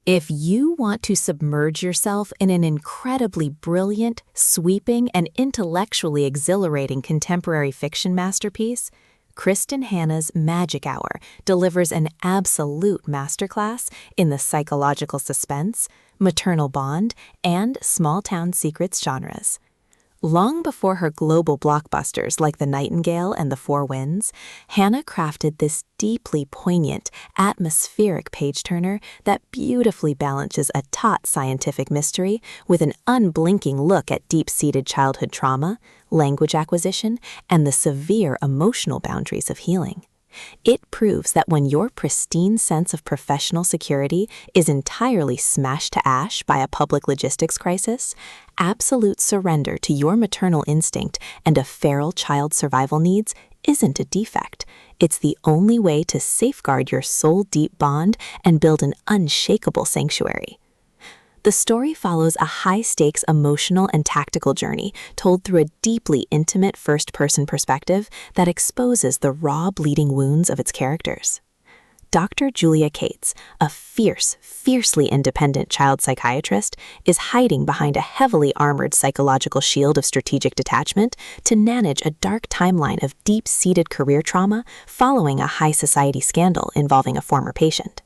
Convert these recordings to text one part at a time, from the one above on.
If you want to submerge yourself in an incredibly brilliant, sweeping, and intellectually exhilarating contemporary fiction masterpiece, Kristin Hannah's Magic Hour delivers an absolute masterclass in the psychological suspense, maternal bond, and small-town secrets genres. Long before her global blockbusters like The Nightingale and The Four Winds, Hannah crafted this deeply poignant, atmospheric page-turner that beautifully balances a taut scientific mystery with an unblinking look at deep-seated childhood trauma, language acquisition, and the severe emotional boundaries of healing. It proves that when your pristine sense of professional security is entirely smashed to ash by a public logistics crisis, absolute surrender to your maternal instinct and a feral child's survival needs isn't a defect. It's the only way to safeguard your soul-deep bond and build an unshakable sanctuary. The story follows a high-stakes emotional and tactical journey told through a deeply intimate first-person perspective that exposes the raw, bleeding wounds of its characters. Dr. Julia Cates, a fiercely independent child psychiatrist, is hiding behind a heavily armored psychological shield of strategic detachment to manage a dark timeline of deep-seated career trauma following a high-society scandal involving a former patient.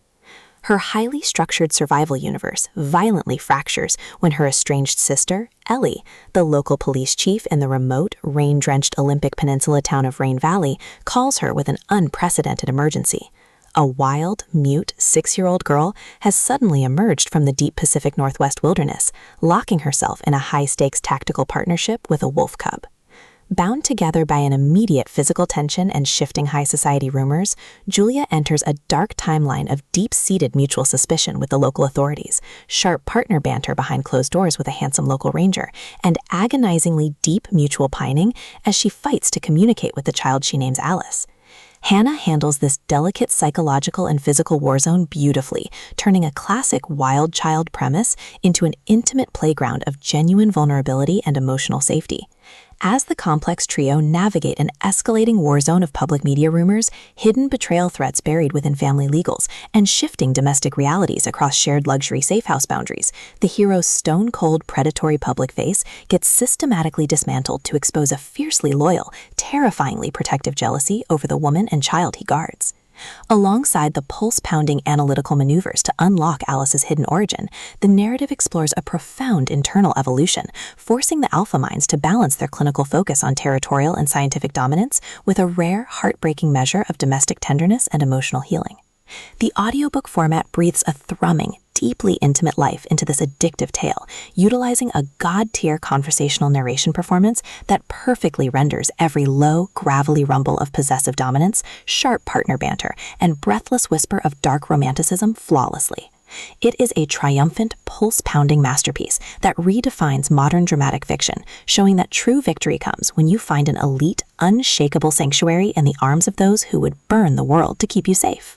Her highly structured survival universe violently fractures when her estranged sister, Ellie, the local police chief in the remote, rain-drenched Olympic Peninsula town of Rain Valley, calls her with an unprecedented emergency. A wild, mute 6-year-old girl has suddenly emerged from the deep Pacific Northwest wilderness, locking herself in a high-stakes tactical partnership with a wolf cub. Bound together by an immediate physical tension and shifting high society rumors, Julia enters a dark timeline of deep-seated mutual suspicion with the local authorities, sharp partner banter behind closed doors with a handsome local ranger, and agonizingly deep mutual pining as she fights to communicate with the child she names Alice. Hannah handles this delicate psychological and physical war zone beautifully, turning a classic wild child premise into an intimate playground of genuine vulnerability and emotional safety. As the complex trio navigate an escalating war zone of public media rumors, hidden betrayal threats buried within family legals, and shifting domestic realities across shared luxury safehouse boundaries, the hero's stone-cold predatory public face gets systematically dismantled to expose a fiercely loyal, terrifyingly protective jealousy over the woman and child he guards. Alongside the pulse-pounding analytical maneuvers to unlock Alice's hidden origin, the narrative explores a profound internal evolution, forcing the alpha minds to balance their clinical focus on territorial and scientific dominance with a rare, heartbreaking measure of domestic tenderness and emotional healing. The audiobook format breathes a thrumming, deeply intimate life into this addictive tale, utilizing a god-tier conversational narration performance that perfectly renders every low, gravelly rumble of possessive dominance, sharp partner banter, and breathless whisper of dark romanticism flawlessly. It is a triumphant, pulse-pounding masterpiece that redefines modern dramatic fiction, showing that true victory comes when you find an elite, unshakable sanctuary in the arms of those who would burn the world to keep you safe.